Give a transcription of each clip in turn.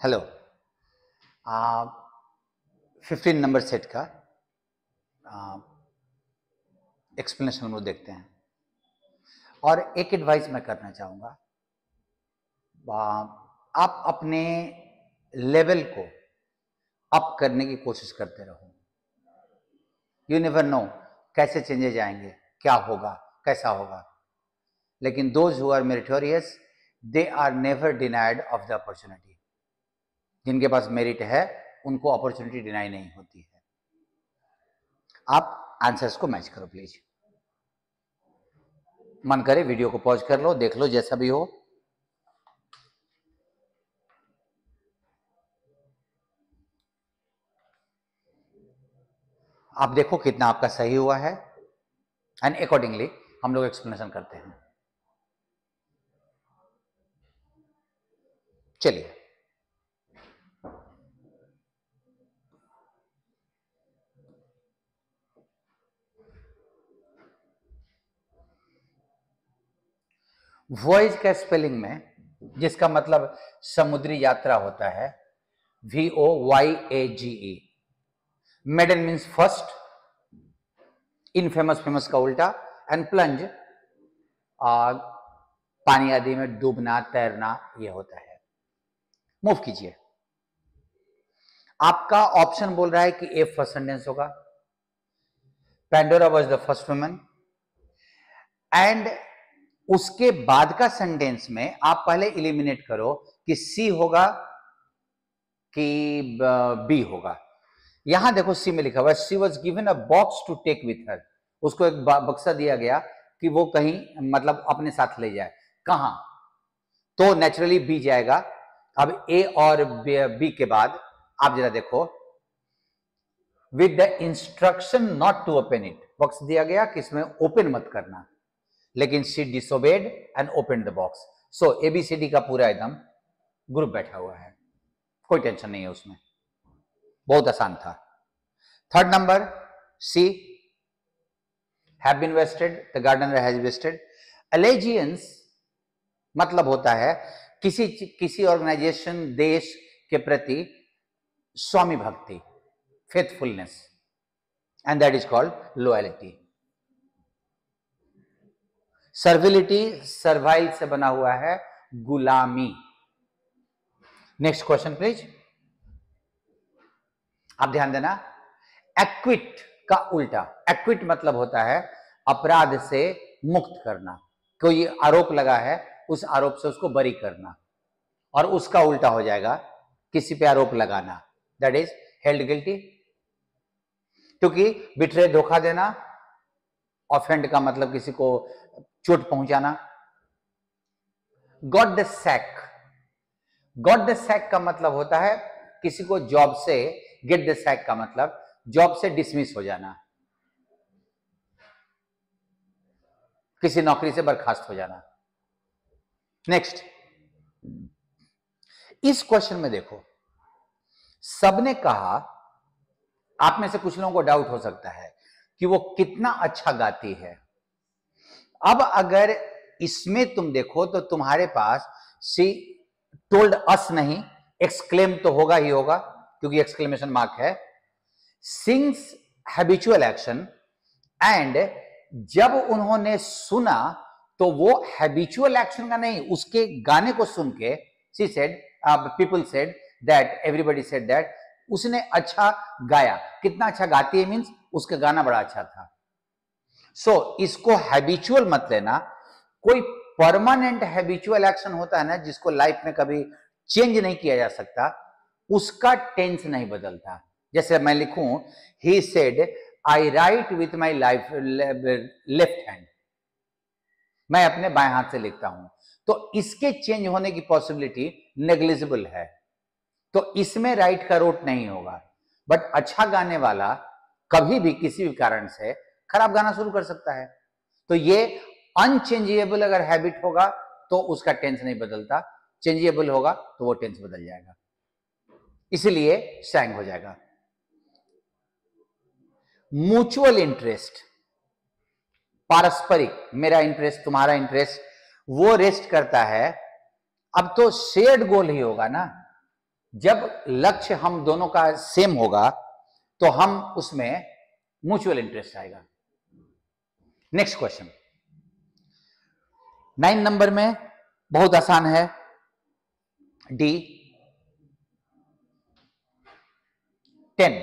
Hello. 15 number set का explanation हम लोग देखते हैं और एक एडवाइस मैं करना चाहूँगा। आप अपने लेवल को अप करने की कोशिश करते रहो। यू नेवर नो कैसे चेंजेज आएंगे, क्या होगा, कैसा होगा, लेकिन those who are meritorious they are never denied of the opportunity. जिनके पास मेरिट है उनको अपॉर्चुनिटी डिनाई नहीं होती है। आप आंसर्स को मैच करो प्लीज। मन करे वीडियो को पॉज कर लो, देख लो, जैसा भी हो। आप देखो कितना आपका सही हुआ है एंड अकॉर्डिंगली हम लोग एक्सप्लेनेशन करते हैं। चलिए, वॉयज का स्पेलिंग में जिसका मतलब समुद्री यात्रा होता है, VOYAGE। Maiden means first, infamous famous का उल्टा, एंड प्लंज पानी आदि में डूबना, तैरना, यह होता है। मूव कीजिए। आपका ऑप्शन बोल रहा है कि ए फर्स्ट सेंटेंस होगा, Pandora was the first woman, and उसके बाद का सेंटेंस में आप पहले इलिमिनेट करो कि सी होगा कि बी होगा। यहां देखो सी में लिखा हुआ है she was given a box to take with her. उसको एक बक्सा दिया गया कि वो कहीं मतलब अपने साथ ले जाए। कहां? तो नेचुरली बी जाएगा। अब ए और बी के बाद आप जरा देखो, with the instruction not to open it. Box दिया गया कि इसमें ओपन मत करना, लेकिन she disobeyed and open the box. So ABCD का पूरा एकदम ग्रुप बैठा हुआ है, कोई टेंशन नहीं है उसमें, बहुत आसान था। Third number C, have been wasted, the gardener has wasted. Allegiance मतलब होता है किसी ऑर्गेनाइजेशन, देश के प्रति स्वामी भक्ति, faithfulness, and that is called loyalty. Servility, servile से बना हुआ है गुलामी। Next question please. आप ध्यान देना, एक्विट का उल्टा, एक्विट मतलब होता है अपराध से मुक्त करना। कोई आरोप लगा है, उस आरोप से उसको बरी करना, और उसका उल्टा हो जाएगा किसी पे आरोप लगाना, दैट इज हेल्ड गिल्टी। क्योंकि बिट्रे, धोखा देना, ऑफेंड का मतलब किसी को चोट पहुंचाना। Got the sack, got the sack का मतलब होता है किसी को जॉब से, गेट द सैक का मतलब जॉब से डिसमिस हो जाना, किसी नौकरी से बर्खास्त हो जाना। नेक्स्ट, इस क्वेश्चन में देखो, सबने कहा, आप में से कुछ लोगों को डाउट हो सकता है कि वो कितना अच्छा गाती है। अब अगर इसमें तुम देखो तो तुम्हारे पास सी टोल्ड अस नहीं, एक्सक्लेम तो होगा ही होगा क्योंकि एक्सक्लेमेशन मार्क है। सिंग्स हैबिचुअल एक्शन, एंड जब उन्होंने सुना तो वो हैबिचुअल एक्शन का नहीं, उसके गाने को सुन के she said, people said that, everybody said that, उसने अच्छा गाया। कितना अच्छा गाती है मींस उसका गाना बड़ा अच्छा था। सो इसको हैबिचुअल मत लेना। कोई परमानेंट हैबिचुअल एक्शन होता है ना, जिसको लाइफ में कभी चेंज नहीं किया जा सकता, उसका टेंस नहीं बदलता। जैसे मैं लिखूं, he said I right with my life left hand, मैं अपने बाएं हाथ से लिखता हूं, तो इसके चेंज होने की पॉसिबिलिटी नेग्लिजिबल है। तो इसमें राइट का रोट नहीं होगा। बट अच्छा गाने वाला कभी भी किसी भी कारण से खराब गाना शुरू कर सकता है। तो ये अनचेंजेबल अगर हैबिट होगा तो उसका टेंस नहीं बदलता, चेंजेबल होगा तो वो टेंस बदल जाएगा, इसलिए सैंग हो जाएगा। म्यूचुअल इंटरेस्ट, पारस्परिक, मेरा इंटरेस्ट तुम्हारा इंटरेस्ट, वो रेस्ट करता है। अब तो शेयर्ड गोल ही होगा ना, जब लक्ष्य हम दोनों का सेम होगा तो हम उसमें म्यूचुअल इंटरेस्ट आएगा। नेक्स्ट क्वेश्चन 9 नंबर में बहुत आसान है, D 10।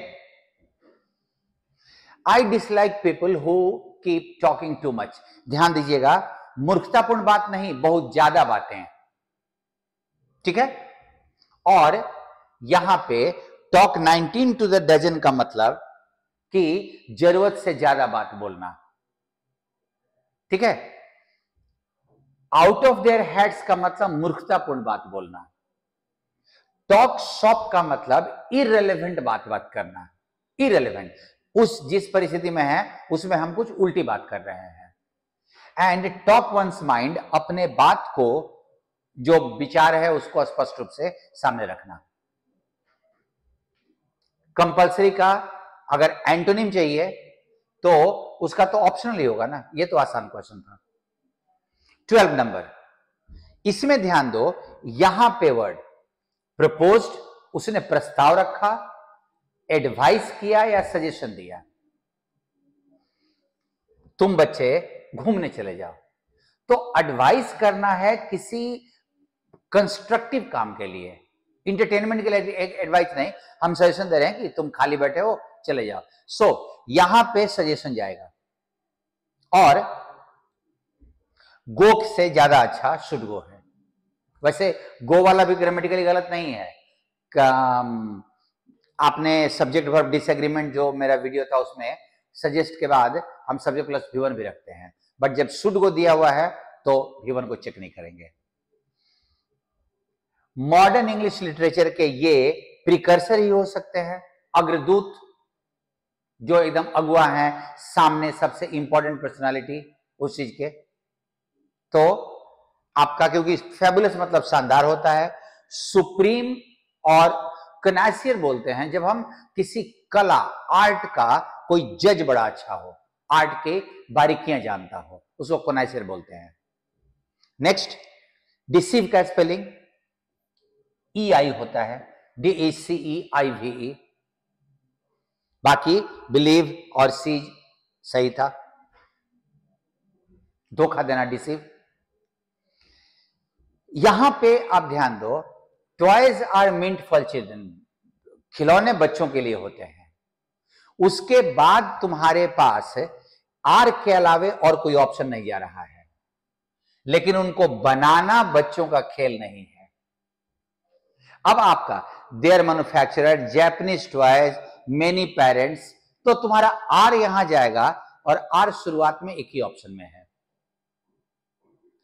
I dislike people who keep talking too much. ध्यान दीजिएगा, मूर्खतापूर्ण बात नहीं, बहुत ज्यादा बातें, ठीक है। और यहां पे टॉक 19 टू द डजन का मतलब कि जरूरत से ज्यादा बात बोलना, ठीक है। आउट ऑफ देयर हेड्स का मतलब मूर्खतापूर्ण बात बोलना। टॉक शॉप का मतलब इररिलेवेंट बात करना, इररिलेवेंट, उस जिस परिस्थिति में है उसमें हम कुछ उल्टी बात कर रहे हैं। एंड टॉक वंस माइंड, अपने बात को, जो विचार है उसको स्पष्ट रूप से सामने रखना। कंपल्सरी का अगर एंटोनिम चाहिए तो उसका तो ऑप्शनल ही होगा ना, ये तो आसान क्वेश्चन था। 12 नंबर, इसमें ध्यान दो, यहां पे वर्ड प्रपोज्ड, उसने प्रस्ताव रखा, एडवाइस किया या सजेशन दिया। तुम बच्चे घूमने चले जाओ, तो एडवाइस करना है किसी कंस्ट्रक्टिव काम के लिए, इंटरटेनमेंट के लिए एडवाइस नहीं, हम सजेशन दे रहे हैं कि तुम खाली बैठे हो चले जाओ। सो यहां पे सजेशन जाएगा। और गो से ज्यादा अच्छा शुड गो है। वैसे गो वाला भी ग्रामेटिकली गलत नहीं है। आपने सब्जेक्ट वर्ब डिसएग्रीमेंट जो मेरा वीडियो था उसमें सजेस्ट के बाद हम सब्जेक्ट प्लस V1 भी रखते हैं, बट जब शुड गो दिया हुआ है तो V1 को चेक नहीं करेंगे। मॉडर्न इंग्लिश लिटरेचर के ये प्रिकर्सर ही हो सकते हैं, अग्रदूत, जो एकदम अगुआ हैं, सामने सबसे इंपॉर्टेंट पर्सनालिटी उस चीज के। तो आपका, क्योंकि फैबुलस मतलब शानदार होता है, सुप्रीम और कनासियर बोलते हैं जब हम किसी कला, आर्ट का कोई जज बड़ा अच्छा हो, आर्ट के बारीकियां जानता हो, उसको कनासियर बोलते हैं। नेक्स्ट, डिसीव का स्पेलिंग EI होता है, DECEIVE। बाकी बिलीव और सीज सही था, धोखा देना डिसीव। यहां पे आप ध्यान दो, toys are meant for children, खिलौने बच्चों के लिए होते हैं। उसके बाद तुम्हारे पास आर के अलावे और कोई ऑप्शन नहीं जा रहा है, लेकिन उनको बनाना बच्चों का खेल नहीं है। अब आपका there manufacturer Japanese toys many parents, तो तुम्हारा आर यहां जाएगा और आर शुरुआत में एक ही ऑप्शन में है।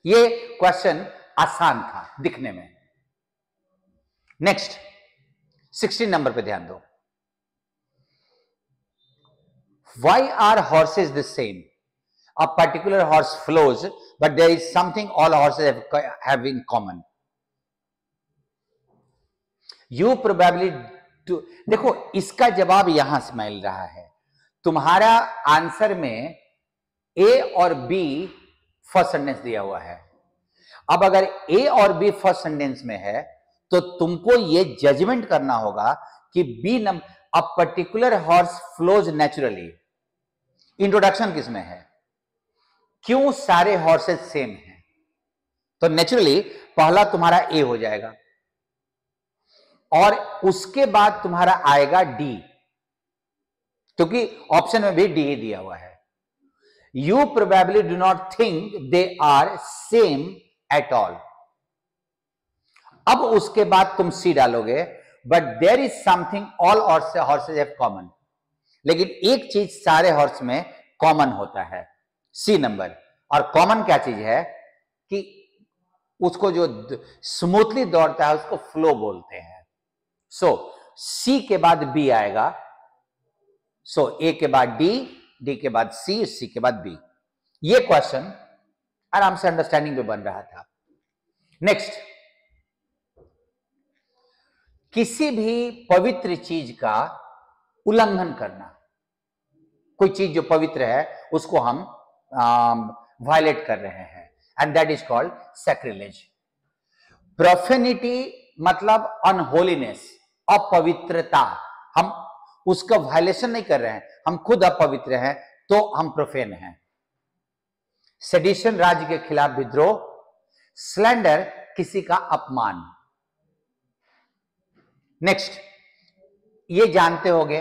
ये क्वेश्चन आसान था दिखने में। नेक्स्ट 16 नंबर पे ध्यान दो, why are horses the same? A particular horse flows but there is something all horses have in common. You probably too, देखो इसका जवाब यहां से मिल रहा है। तुम्हारा आंसर में ए और बी फर्स्ट सेंटेंस दिया हुआ है। अब अगर ए और बी फर्स्ट सेंटेंस में है तो तुमको ये जजमेंट करना होगा कि B number, a particular horse flows naturally, introduction किसमें है, क्यों सारे हॉर्सेस सेम हैं, तो नेचुरली पहला तुम्हारा ए हो जाएगा और उसके बाद तुम्हारा आएगा डी, क्योंकि ऑप्शन में भी डी ही दिया हुआ है। You probably do not think they are same at all. अब उसके बाद तुम सी डालोगे, but there is something all horses have common, लेकिन एक चीज सारे हॉर्स में कॉमन होता है, सी नंबर। और कॉमन क्या चीज है कि उसको जो स्मूथली दौड़ता है उसको फ्लो बोलते हैं। सो सी के बाद बी आएगा, सो ए के बाद डी, डी के बाद सी, सी के बाद बी। ये क्वेश्चन आराम से अंडरस्टैंडिंग पे बन रहा था। नेक्स्ट, किसी भी पवित्र चीज का उल्लंघन करना, कोई चीज जो पवित्र है उसको हम वायलेट कर रहे हैं, and that is called sacrilege. Profanity मतलब अनहोलीनेस, अपवित्रता, हम उसका वायलेशन नहीं कर रहे हैं, हम खुद अपवित्र हैं तो हम प्रोफेन हैं। सेडिशन, राज्य के खिलाफ विद्रोह। स्लैंडर, किसी का अपमान। नेक्स्ट, ये जानते होंगे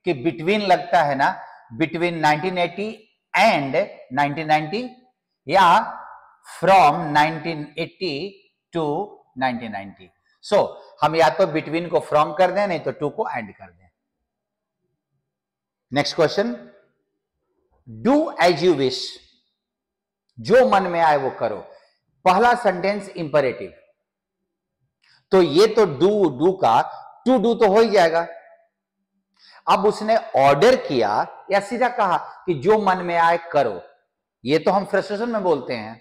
कि बिटवीन लगता है ना, बिटवीन 1980 एंड 1990 या फ्रॉम 1980 टू 1990। सो हम या तो बिटवीन को फ्रॉम कर दें, नहीं तो टू को एंड कर दें। Next question, do as you wish, जो मन में आए वो करो। पहला सेंटेंस इंपरेटिव, तो ये तो डू का टू डू तो हो ही जाएगा। अब उसने ऑर्डर किया या सीधा कहा कि जो मन में आए करो, ये तो हम फ्रस्ट्रेशन में बोलते हैं,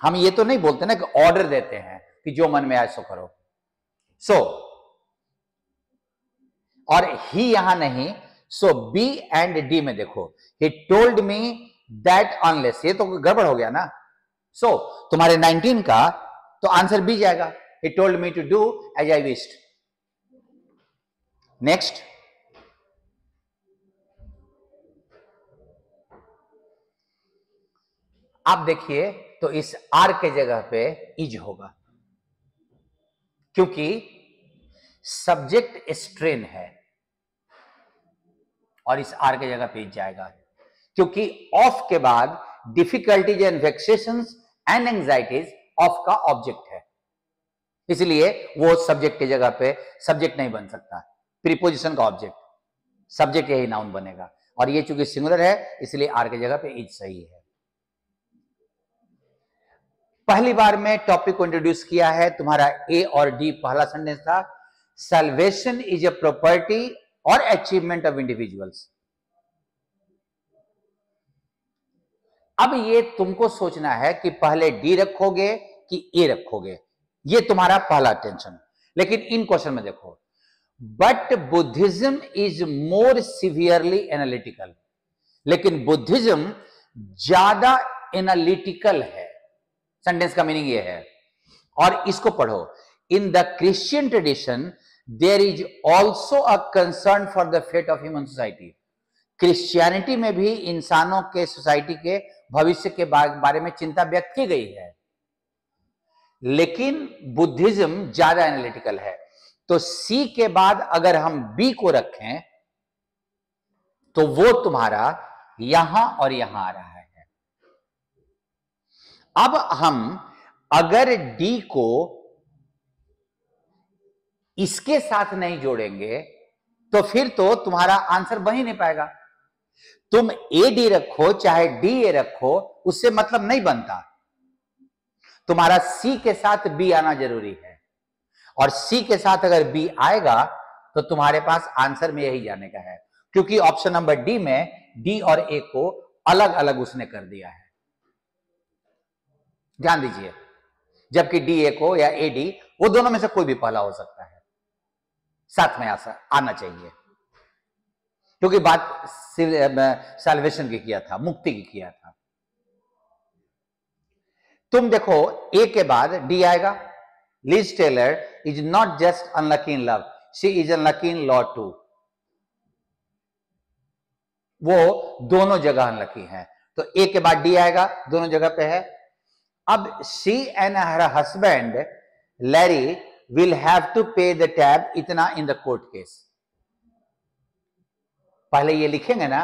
हम ये तो नहीं बोलते ना कि ऑर्डर देते हैं कि जो मन में आए सो करो। सो और ही यहां नहीं, सो बी एंड डी में देखो, ही टोल्ड मी दैट अनलेस, ये तो गड़बड़ हो गया ना। सो तुम्हारे 19 का तो आंसर बी जाएगा, he told me to do as I wished. Next, आप देखिए तो इस आर के जगह पे इज होगा, क्योंकि सब्जेक्ट स्ट्रेन है और इस आर के जगह पे इज जाएगा, क्योंकि ऑफ के बाद difficulties and vexations and anxieties of का ऑब्जेक्ट है, इसलिए वो सब्जेक्ट की जगह पे सब्जेक्ट नहीं बन सकता, प्रीपोजिशन का ऑब्जेक्ट, सब्जेक्ट यही नाउन बनेगा। और ये चूंकि सिंगुलर है इसलिए आर की जगह पे इज सही है। पहली बार में टॉपिक को इंट्रोड्यूस किया है, तुम्हारा ए और डी पहला सेंटेंस था, सैल्वेशन इज ए प्रॉपर्टी और अचीवमेंट ऑफ इंडिविजुअल्स। अब ये तुमको सोचना है कि पहले डी रखोगे कि ए रखोगे, ये तुम्हारा पहला टेंशन। लेकिन इन क्वेश्चन में देखो, but Buddhism is more severely analytical, लेकिन बुद्धिज्म ज्यादा एनालिटिकल है, सेंटेंस का मीनिंग ये है। और इसको पढ़ो, in the Christian tradition there is also a concern for the fate of human society. Christianity में भी इंसानों के, सोसाइटी के भविष्य के बारे में चिंता व्यक्त की गई है, लेकिन बुद्धिज्म ज्यादा एनालिटिकल है। तो सी के बाद अगर हम बी को रखें तो वो तुम्हारा यहां और यहां आ रहा है। अब हम अगर डी को इसके साथ नहीं जोड़ेंगे तो फिर तो तुम्हारा आंसर बन ही नहीं पाएगा। तुम ए डी रखो चाहे डी ए रखो, उससे मतलब नहीं बनता, तुम्हारा सी के साथ बी आना जरूरी है, और सी के साथ अगर बी आएगा तो तुम्हारे पास आंसर में यही जाने का है, क्योंकि ऑप्शन नंबर डी में डी और ए को अलग अलग उसने कर दिया है, ध्यान दीजिए। जबकि डी ए को या ए डी, वो दोनों में से कोई भी पहला हो सकता है, साथ में आना चाहिए, क्योंकि बात सैल्वेशन की किया था, मुक्ति की किया था। तुम देखो ए के बाद डी आएगा, Liz Taylor is not just unlucky in love, she is unlucky in law too. वो दोनों जगह अनलकी है, तो ए के बाद डी आएगा, दोनों जगह पे है। अब she and her husband Larry will have to pay the tab इतना इन द कोर्ट केस। पहले ये लिखेंगे ना,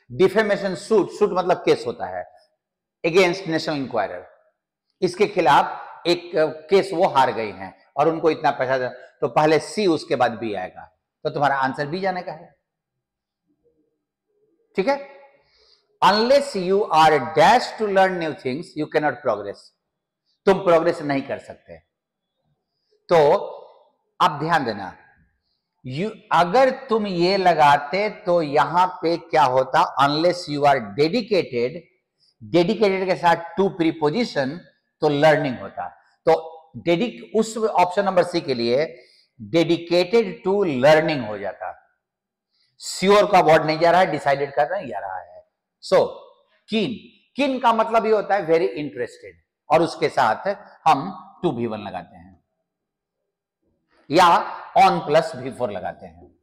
डिफेमेशन सूट, सूट मतलब केस होता है, अगेंस्ट नेशनल इंक्वायरर, इसके खिलाफ एक केस वो हार गई हैं और उनको इतना पैसा दे, तो पहले सी उसके बाद बी आएगा, तो तुम्हारा आंसर बी जाने का है, ठीक है। Unless you are dash to learn new things you can not progress, तुम प्रोग्रेस नहीं कर सकते। तो अब ध्यान देना, अगर तुम ये लगाते तो यहां पे क्या होता, unless you are dedicated, dedicated के साथ टू प्रीपोजिशन तो लर्निंग होता। तो उस ऑप्शन नंबर सी के लिए डेडिकेटेड टू लर्निंग हो जाता, श्योर का वर्ड नहीं जा रहा है, डिसाइडेड का नहीं जा रहा है। सो कीन, कीन का मतलब ये होता है वेरी इंटरेस्टेड, और उसके साथ हम टू भी वन लगाते हैं, या ऑन प्लस V4 लगाते हैं।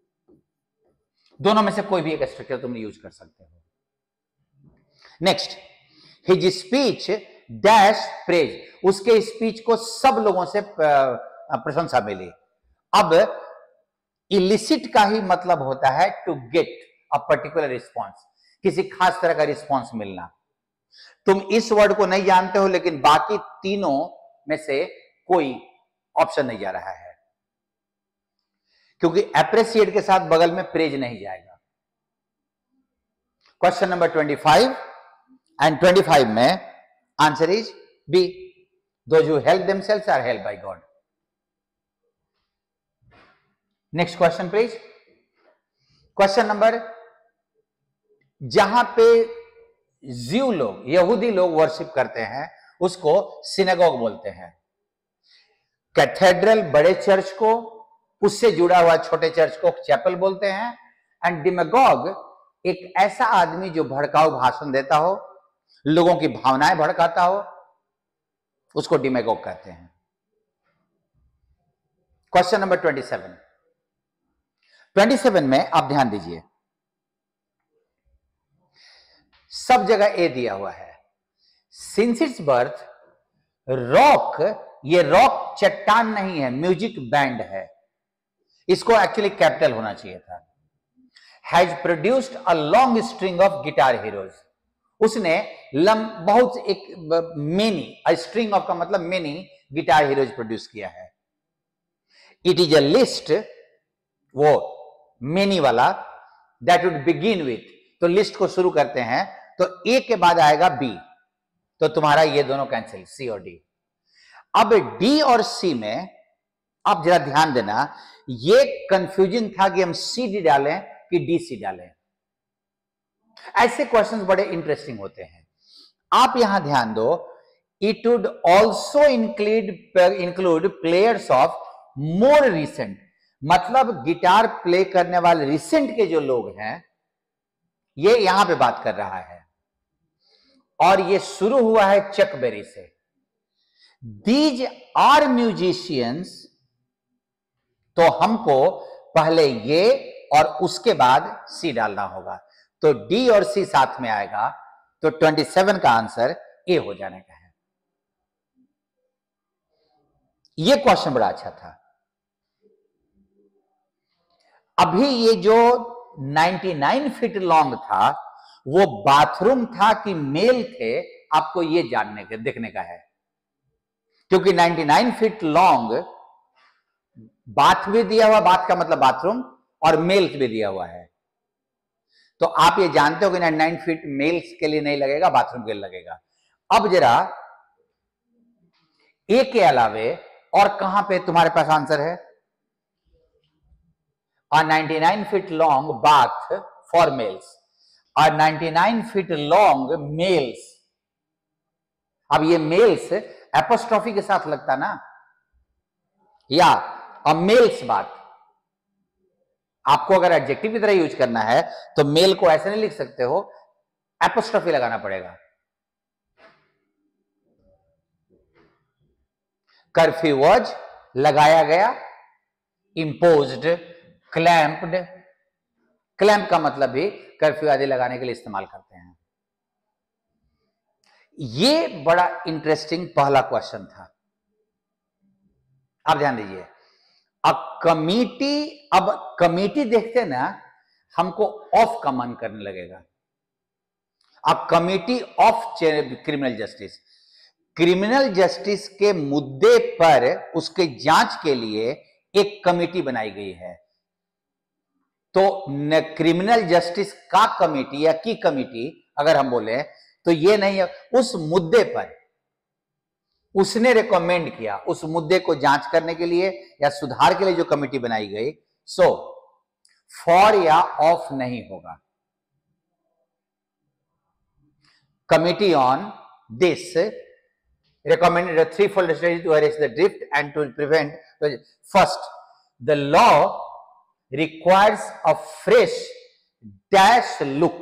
दोनों में से कोई भी एक स्ट्रक्चर तुम यूज कर सकते हो। Next, his speech dash praise, उसके स्पीच को सब लोगों से प्रशंसा मिली। अब इलिसिट का ही मतलब होता है to get a particular response, किसी खास तरह का रिस्पॉन्स मिलना। तुम इस वर्ड को नहीं जानते हो, लेकिन बाकी तीनों में से कोई ऑप्शन नहीं जा रहा है, क्योंकि एप्रिशिएट के साथ बगल में प्रेज नहीं जाएगा। क्वेश्चन नंबर 25 एंड 25 में answer is B, those who help themselves are helped by God. Next question please. Question number, जहां पे ज्यू लोग, यहूदी लोग वर्शिप करते हैं, उसको सिनेगॉग बोलते हैं। कैथेड्रल बड़े चर्च को, उससे जुड़ा हुआ छोटे चर्च को चैपल बोलते हैं। एंड डिमेगॉग एक ऐसा आदमी जो भड़काऊ भाषण देता हो, लोगों की भावनाएं भड़काता हो, उसको डिमेगॉग कहते हैं। क्वेश्चन नंबर 27 में आप ध्यान दीजिए, सब जगह ए दिया हुआ है। सिंस इट्स बर्थ रॉक, ये रॉक चट्टान नहीं है, म्यूजिक बैंड है, इसको एक्चुअली कैपिटल होना चाहिए था। Has produced a long string of guitar heroes, उसने बहुत एक मेनी, स्ट्रिंग ऑफ का मतलब मेनी गिटार हीरोज प्रोड्यूस किया है। इट इज अ लिस्ट, वो मेनी वाला, दैट वुड बिगिन विथ, तो लिस्ट को शुरू करते हैं तो ए के बाद आएगा बी, तो तुम्हारा ये दोनों कैंसिल, सी और डी। अब डी और सी में आप जरा ध्यान देना, ये कंफ्यूजन था कि हम सी डी डालें कि डी सी डालें। ऐसे क्वेश्चंस बड़े इंटरेस्टिंग होते हैं। आप यहां ध्यान दो, it would also include players of more recent, मतलब गिटार प्ले करने वाले रिसेंट के जो लोग हैं, ये यहां पे बात कर रहा है, और ये शुरू हुआ है चक बेरी से। दीज आर म्यूजिशियंस, तो हमको पहले ये और उसके बाद सी डालना होगा, तो डी और सी साथ में आएगा, तो 27 का आंसर ए हो जाने का है। ये क्वेश्चन बड़ा अच्छा था। अभी ये जो 99 फीट लॉन्ग था, वो बाथरूम था कि मेल थे, आपको ये जानने के देखने का है, क्योंकि 99 फीट लॉन्ग बाथ भी दिया हुआ, बाथ का मतलब बाथरूम, और मेल्स भी दिया हुआ है, तो आप ये जानते हो कि 99 फीट मेल्स के लिए नहीं लगेगा, बाथरूम के लिए लगेगा। अब जरा ए के अलावे और कहां पे तुम्हारे पास आंसर है? 99 feet long bath for mails और 99 फीट लॉन्ग मेल्स। अब ये मेल्स एपोस्ट्रोफी के साथ लगता ना, या अ मेल्स बाथ। आपको अगर एडजेक्टिव की तरह यूज करना है तो मेल को ऐसे नहीं लिख सकते हो, एपोस्ट्रोफी लगाना पड़ेगा। कर्फ्यू वॉज लगाया गया, इंपोज्ड, क्लैंप्ड, क्लैंप का मतलब भी कर्फ्यू आदि लगाने के लिए इस्तेमाल करते हैं। ये बड़ा इंटरेस्टिंग पहला क्वेश्चन था। आप ध्यान दीजिए, अब कमिटी देखते ना, हमको ऑफ का मन करने लगेगा। अब committee of criminal justice, criminal justice के मुद्दे पर उसके जांच के लिए एक कमिटी बनाई गई है, तो क्रिमिनल जस्टिस का कमिटी या की कमिटी अगर हम बोले तो ये नहीं है, उस मुद्दे पर उसने रिकमेंड किया, उस मुद्दे को जांच करने के लिए या सुधार के लिए जो कमिटी बनाई गई, सो फॉर या ऑफ नहीं होगा। Committee on this recommended a threefold strategy to arrest the drift and to prevent. First, the law requires a fresh dash look.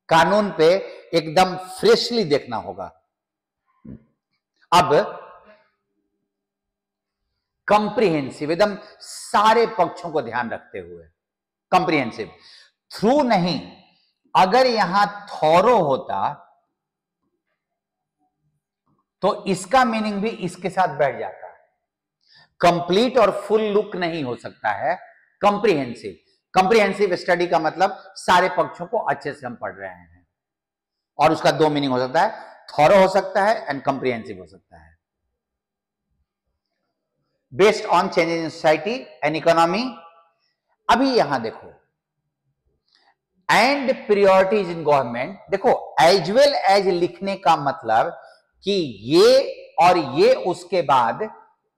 कानून पे एकदम फ्रेशली देखना होगा। अब कंप्रिहेंसिव, एकदम सारे पक्षों को ध्यान रखते हुए, कंप्रिहेंसिव। थ्रू नहीं, अगर यहां थॉरो होता तो इसका मीनिंग भी इसके साथ बैठ जाता है। कंप्लीट और फुल लुक नहीं हो सकता है, कंप्रिहेंसिव। कंप्रिहेंसिव स्टडी का मतलब सारे पक्षों को अच्छे से हम पढ़ रहे हैं, और उसका दो मीनिंग हो सकता है, थॉरो हो सकता है एंड कंप्रिहेंसिव हो सकता है। Based on changes in society and economy. अभी यहां देखो, एंड प्रियोरिटीज इन गवर्नमेंट, देखो एज वेल एज लिखने का मतलब कि ये और ये उसके बाद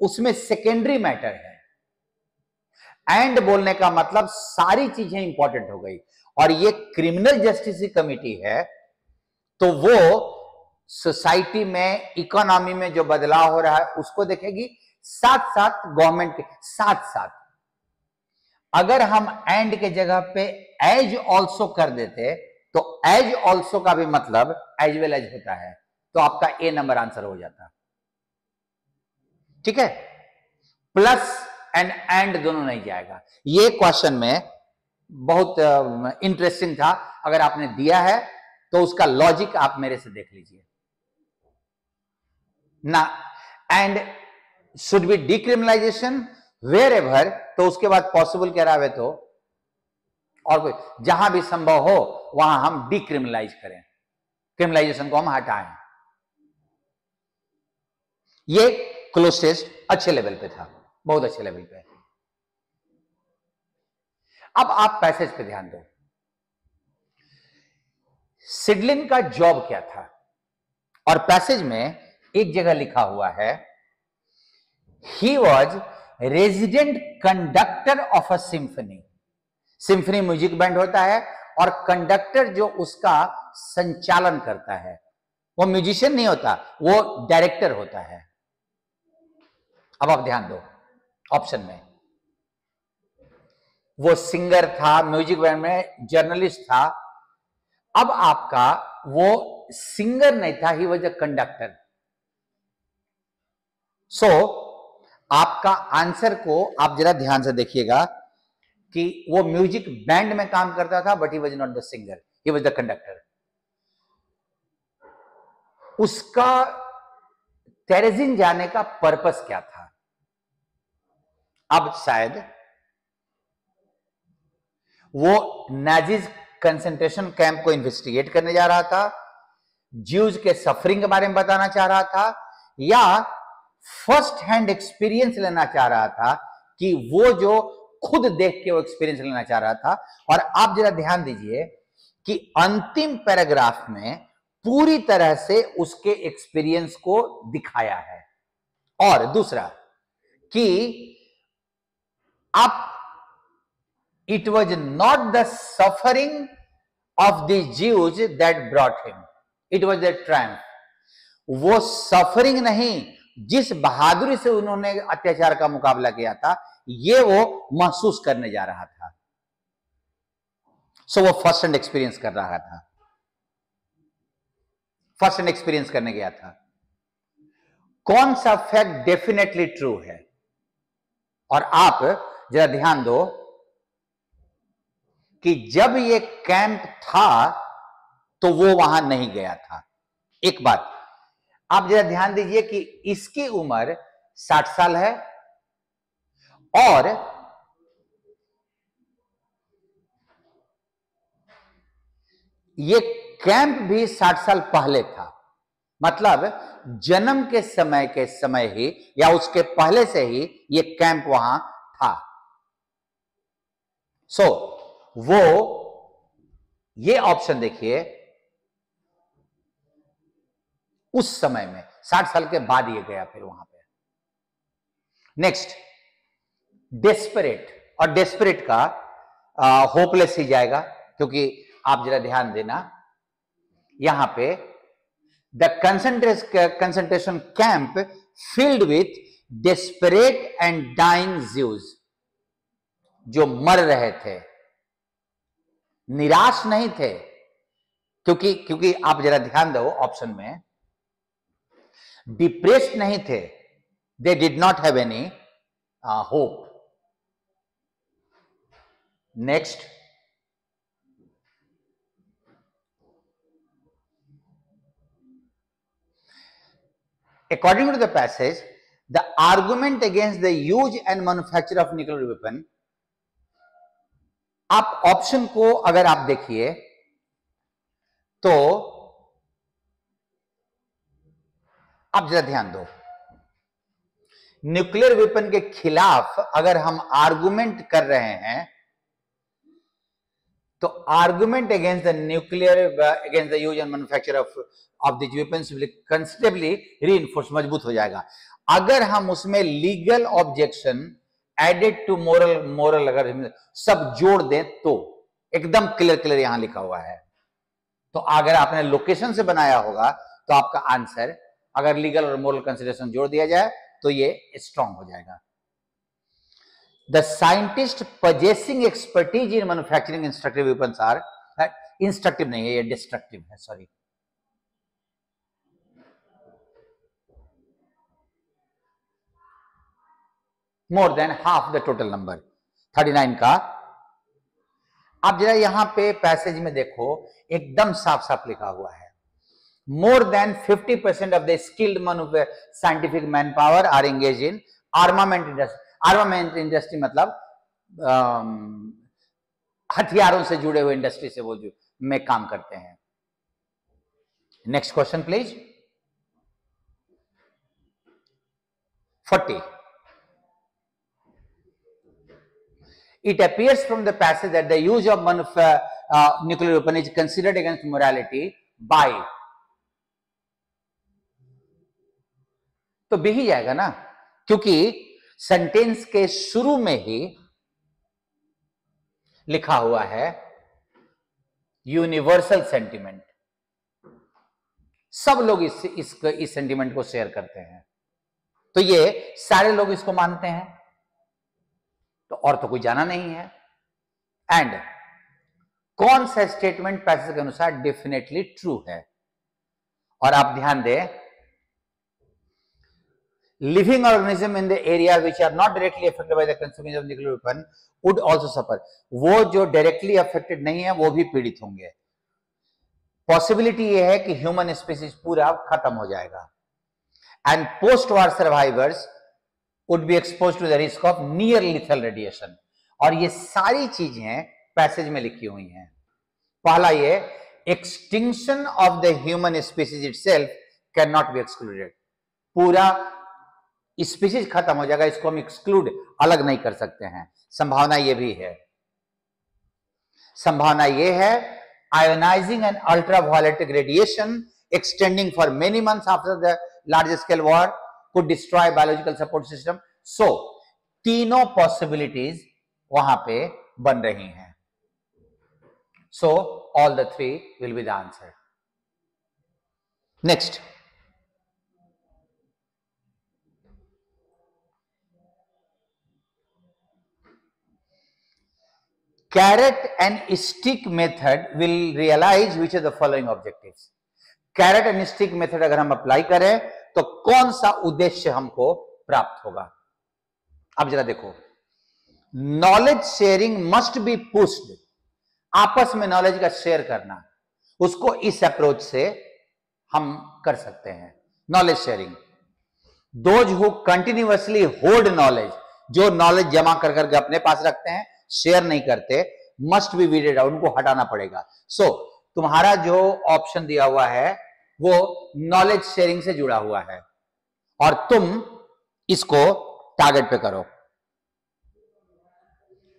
उसमें सेकेंडरी मैटर है। एंड बोलने का मतलब सारी चीजें इंपॉर्टेंट हो गई, और ये क्रिमिनल जस्टिस कमेटी है, तो वो सोसाइटी में, इकोनॉमी में जो बदलाव हो रहा है उसको देखेगी, साथ साथ गवर्नमेंट के साथ साथ। अगर हम एंड के जगह पे एज ऑल्सो कर देते तो एज ऑल्सो का भी मतलब एज वेल एज होता है, तो आपका ए नंबर आंसर हो जाता। ठीक है, प्लस एंड दोनों नहीं जाएगा। ये क्वेश्चन में बहुत इंटरेस्टिंग था, अगर आपने दिया है तो उसका लॉजिक आप मेरे से देख लीजिए ना। And should be decriminalisation wherever, तो उसके बाद पॉसिबल कह रहा है तो, और कोई जहां भी संभव हो वहां हम डिक्रिमिनलाइज करें, क्रिमिनलाइजेशन को हम हटाएं। ये क्लोज टेस्ट अच्छे लेवल पे था, बहुत अच्छे लेवल पे। अब आप पैसेज पे ध्यान दो। सिडलिन का जॉब क्या था, और पैसेज में एक जगह लिखा हुआ है, he was resident conductor of a symphony. Symphony music band होता है, और कंडक्टर जो उसका संचालन करता है वो म्यूजिशियन नहीं होता, वो डायरेक्टर होता है। अब आप ध्यान दो, ऑप्शन में वो सिंगर था, म्यूजिक बैंड में जर्नलिस्ट था। अब आपका वो सिंगर नहीं था, ही वॉज अ कंडक्टर। सो आपका आंसर को आप जरा ध्यान से देखिएगा कि वो म्यूजिक बैंड में काम करता था, but he was not the singer, he was the conductor. उसका तेरेजिन जाने का पर्पस क्या था? अब शायद वो नाजीज कंसंट्रेशन कैंप को इन्वेस्टिगेट करने जा रहा था, ज्यूज के सफरिंग के बारे में बताना चाह रहा था, या फर्स्ट हैंड एक्सपीरियंस लेना चाह रहा था, कि वो जो खुद देख के वो एक्सपीरियंस लेना चाह रहा था। और आप जरा ध्यान दीजिए कि अंतिम पैराग्राफ में पूरी तरह से उसके एक्सपीरियंस को दिखाया है। और दूसरा कि आप, it was not the suffering of the Jews that brought him, it was their triumph. वो सफरिंग नहीं, जिस बहादुरी से उन्होंने अत्याचार का मुकाबला किया था, ये वो महसूस करने जा रहा था। सो वो फर्स्ट हैंड एक्सपीरियंस कर रहा था, फर्स्ट हैंड एक्सपीरियंस करने गया था। कौन सा फैक्ट डेफिनेटली ट्रू है? और आप जरा ध्यान दो कि जब ये कैंप था तो वो वहां नहीं गया था। एक बात आप जरा ध्यान दीजिए कि इसकी उम्र 60 साल है, और ये कैंप भी 60 साल पहले था, मतलब जन्म के समय ही या उसके पहले से ही ये कैंप वहां था। सो वो ये ऑप्शन देखिए, उस समय में 60 साल के बाद ये गया फिर वहां पे। नेक्स्ट, डेस्परेट, और डेस्परेट का होपलेस ही जाएगा, क्योंकि आप जरा ध्यान देना यहां पे, the concentration camp filled with desperate and dying Jews, जो मर रहे थे, निराश नहीं थे, क्योंकि आप जरा ध्यान दो ऑप्शन में, डिप्रेस्ड नहीं थे, they did not have any, hope. Next, according to the passage, the argument against the use and manufacture of nuclear weapon. आप ऑप्शन को अगर आप देखिए तो आप जरा ध्यान दो, न्यूक्लियर वेपन के खिलाफ अगर हम आर्गुमेंट कर रहे हैं तो argument against the nuclear against the use and manufacture of this weapons will considerably reinforce, मजबूत हो जाएगा. अगर हम उसमें legal objection added to moral अगर सब जोड़ दें तो एकदम क्लियर यहां लिखा हुआ है. तो अगर आपने लोकेशन से बनाया होगा तो आपका आंसर अगर लीगल और मोरल कंसिडरेशन जोड़ दिया जाए तो ये स्ट्रांग हो जाएगा. The scientist possessing expertise in manufacturing destructive weapons are instructive नहीं है, ये destructive है, sorry. More than half the total number 39 का. आप जरा यहां पे पैसेज में देखो, एकदम साफ साफ लिखा हुआ है. More than 50% of the skilled scientific manpower are engaged in armament industry. Armament industry मतलब हथियारों से जुड़े हुए इंडस्ट्री से वो जो में काम करते हैं. Next question please. 40. It appears from the passage that the use of nuclear weapon is considered against morality by. तो भी ही जाएगा ना, क्योंकि सेंटेंस के शुरू में ही लिखा हुआ है यूनिवर्सल सेंटिमेंट. सब लोग इस सेंटिमेंट को शेयर करते हैं, तो ये सारे लोग इसको मानते हैं, तो और तो कोई जाना नहीं है. एंड कौन सा स्टेटमेंट पैसेज के अनुसार डेफिनेटली ट्रू है. और आप ध्यान दें, living organism in the area which are not directly affected by the consumption of nuclear weapon would also suffer. वो जो डायरेक्टली अफेक्टेड नहीं है वो भी पीड़ित होंगे. पॉसिबिलिटी ये है कि ह्यूमन स्पीसीज पूरा खत्म हो जाएगा. And post war survivors would be expose to the risk of near lethal radiation. और ये सारी चीजें पैसेज में लिखी हुई हैं. पहला ये, extinction of the human species itself can not be excluded. पूरा स्पीसीज खत्म हो जाएगा, इसको हम एक्सक्लूड अलग नहीं कर सकते हैं. संभावना ये भी है, संभावना ये है ionising and ultraviolet radiation extending for many months after the large scale war could destroy biological support system. So तीनों पॉसिबिलिटीज वहां पे बन रही हैं. So all the three will be the answer. Next, carrot and stick method will realize which of the following objectives. carrot and stick method अगर हम apply करें तो कौन सा उद्देश्य हमको प्राप्त होगा. अब जरा देखो, knowledge sharing must be pushed. आपस में नॉलेज का शेयर करना, उसको इस अप्रोच से हम कर सकते हैं. Knowledge sharing, those who continuously hold knowledge, जो नॉलेज जमा कर करके अपने पास रखते हैं, शेयर नहीं करते, मस्ट बी वीडेड आउट, उनको हटाना पड़ेगा. सो तुम्हारा जो ऑप्शन दिया हुआ है वो नॉलेज शेयरिंग से जुड़ा हुआ है और तुम इसको टारगेट पे करो.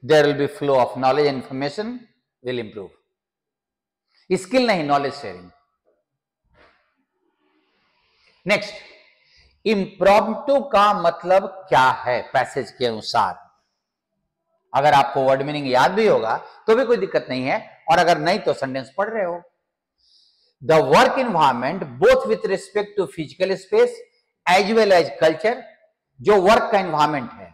There will be flow of knowledge and information will improve. Skill नहीं, नॉलेज शेयरिंग. नेक्स्ट, इम्प्रॉम्प्टू का मतलब क्या है पैसेज के अनुसार. अगर आपको वर्ड मीनिंग याद भी होगा तो भी कोई दिक्कत नहीं है, और अगर नहीं तो सेंटेंस पढ़ रहे हो. The work environment both with respect to physical space as well as culture, जो वर्क का इन्वायरमेंट है,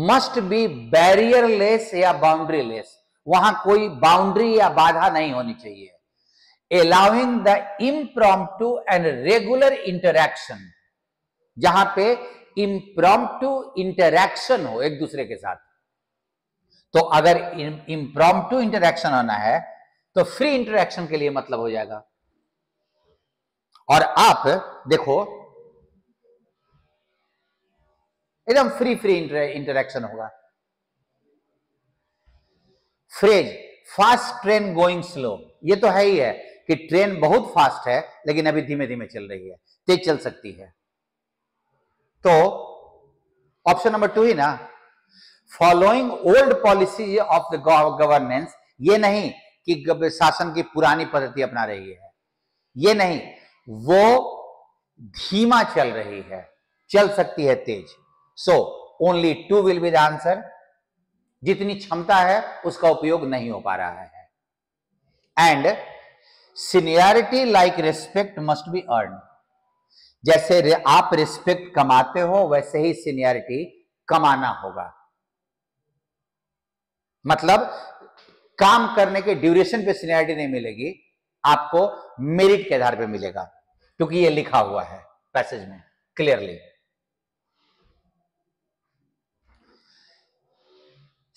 मस्ट बी बैरियरलेस या बाउंड्री लेस. वहां कोई बाउंड्री या बाधा नहीं होनी चाहिए. allowing the impromptu and regular interaction, जहां पे इम्प्रॉम्प्टू इंटरैक्शन हो एक दूसरे के साथ। तो अगर इम्प्रॉम्प्टू इंटरैक्शन होना है तो फ्री इंटरैक्शन के लिए मतलब हो जाएगा। और आप देखो एकदम फ्री इंटरैक्शन होगा। Phrase fast train going slow, ये तो है ही है कि ट्रेन बहुत फास्ट है लेकिन अभी धीमे धीमे चल रही है, तेज चल सकती है। तो ऑप्शन नंबर 2 ही ना, following old policy of the governance, ये नहीं कि शासन की पुरानी पद्धति अपना रही है, ये नहीं, वो धीमा चल रही है, चल सकती है तेज। So only 2 will be the answer. जितनी क्षमता है उसका उपयोग नहीं हो पा रहा है। And seniority like respect must be earn, जैसे आप रिस्पेक्ट कमाते हो वैसे ही सीनियरिटी कमाना होगा। मतलब काम करने के ड्यूरेशन पे सीनियरिटी नहीं मिलेगी, आपको मेरिट के आधार पे मिलेगा, क्योंकि ये लिखा हुआ है पैसेज में clearly.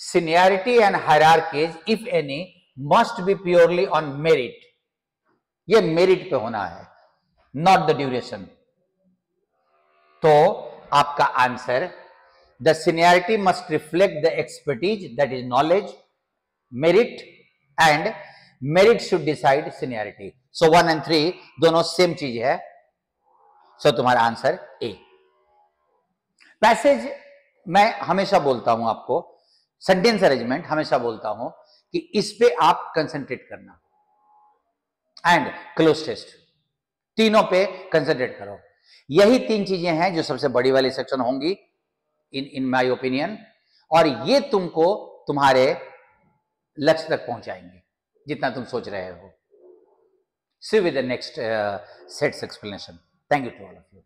Seniority and hierarchies, if any, must be purely on merit. ये मेरिट पे होना है, not the duration. तो आपका answer, the seniority must reflect the expertise, that is knowledge, merit, and merit should decide seniority. So 1 and 3 दोनों same चीज है। So तुम्हारा आंसर ए। पैसेज मैं हमेशा बोलता हूं आपको, सेंटेंस अरेंजमेंट हमेशा बोलता हूं कि इस पे आप कंसंट्रेट करना, एंड क्लोज टेस्ट, तीनों पे कंसंट्रेट करो। यही 3 चीजें हैं जो सबसे बड़ी वाली सेक्शन होंगी इन माय ओपिनियन, और ये तुमको तुम्हारे लक्ष्य तक पहुंचाएंगे जितना तुम सोच रहे हो। See with the next sets explanation. Thank you to all of you.